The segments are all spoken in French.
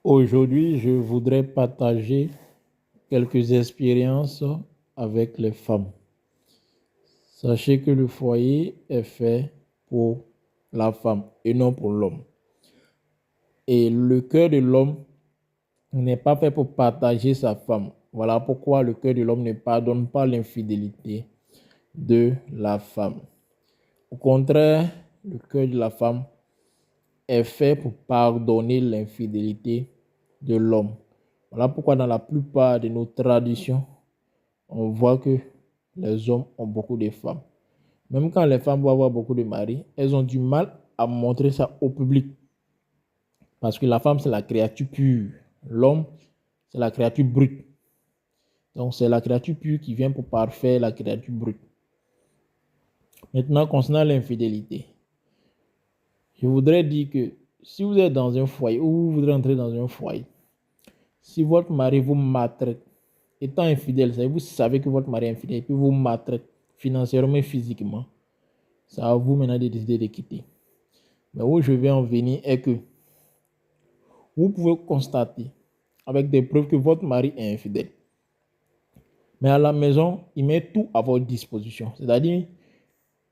Aujourd'hui, je voudrais partager quelques expériences avec les femmes. Sachez que le foyer est fait pour la femme et non pour l'homme. Et le cœur de l'homme n'est pas fait pour partager sa femme. Voilà pourquoi le cœur de l'homme ne pardonne pas l'infidélité de la femme. Au contraire, le cœur de la femme est fait pour pardonner l'infidélité de l'homme. Voilà pourquoi dans la plupart de nos traditions, on voit que les hommes ont beaucoup de femmes. Même quand les femmes vont avoir beaucoup de maris, elles ont du mal à montrer ça au public. Parce que la femme, c'est la créature pure. L'homme, c'est la créature brute. Donc, c'est la créature pure qui vient pour parfaire la créature brute. Maintenant, concernant l'infidélité, je voudrais dire que si vous êtes dans un foyer ou vous voudrez entrer dans un foyer, si votre mari vous maltraite, étant infidèle, vous savez que votre mari est infidèle et puis vous maltraite financièrement et physiquement, c'est à vous maintenant de décider de quitter. Mais où je vais en venir est que vous pouvez constater avec des preuves que votre mari est infidèle. Mais à la maison, il met tout à votre disposition. C'est-à-dire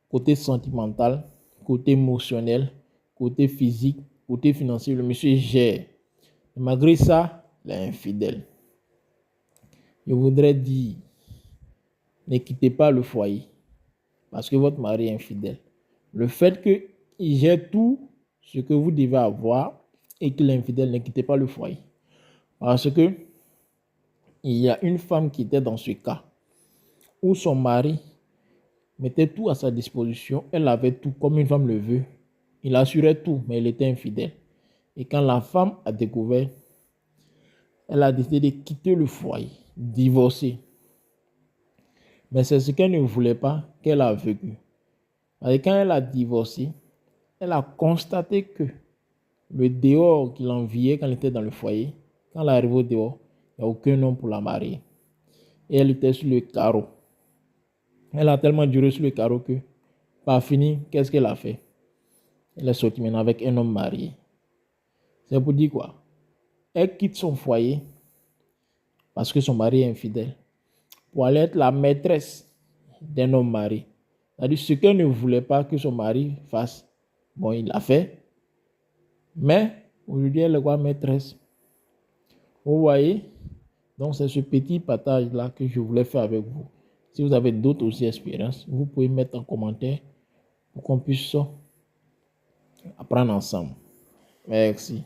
côté sentimental, côté émotionnel, côté physique, côté financier, le monsieur gère. Et malgré ça, il est infidèle. Je voudrais dire, ne quittez pas le foyer parce que votre mari est infidèle. Le fait qu'il gère tout ce que vous devez avoir et qu'il est infidèle, ne quittez pas le foyer. Parce que il y a une femme qui était dans ce cas où son mari mettait tout à sa disposition. Elle avait tout comme une femme le veut. Il assurait tout, mais il était infidèle. Et quand la femme a découvert, elle a décidé de quitter le foyer, divorcer. Mais c'est ce qu'elle ne voulait pas qu'elle a vécu. Et quand elle a divorcé, elle a constaté que le dehors qu'il enviait quand elle était dans le foyer, quand elle arrive au dehors, il n'y a aucun homme pour la marier. Et elle était sur le carreau. Elle a tellement duré sur le carreau que, par fini, qu'est-ce qu'elle a fait? Elle est sortie maintenant avec un homme marié. C'est pour dire quoi? Elle quitte son foyer parce que son mari est infidèle pour aller être la maîtresse d'un homme marié. C'est-à-dire ce qu'elle ne voulait pas que son mari fasse. Bon, il l'a fait. Mais aujourd'hui, elle est quoi maîtresse? Vous voyez? Donc, c'est ce petit partage-là que je voulais faire avec vous. Si vous avez d'autres aussi expériences, vous pouvez mettre en commentaire pour qu'on puisse apprendre ensemble. Merci.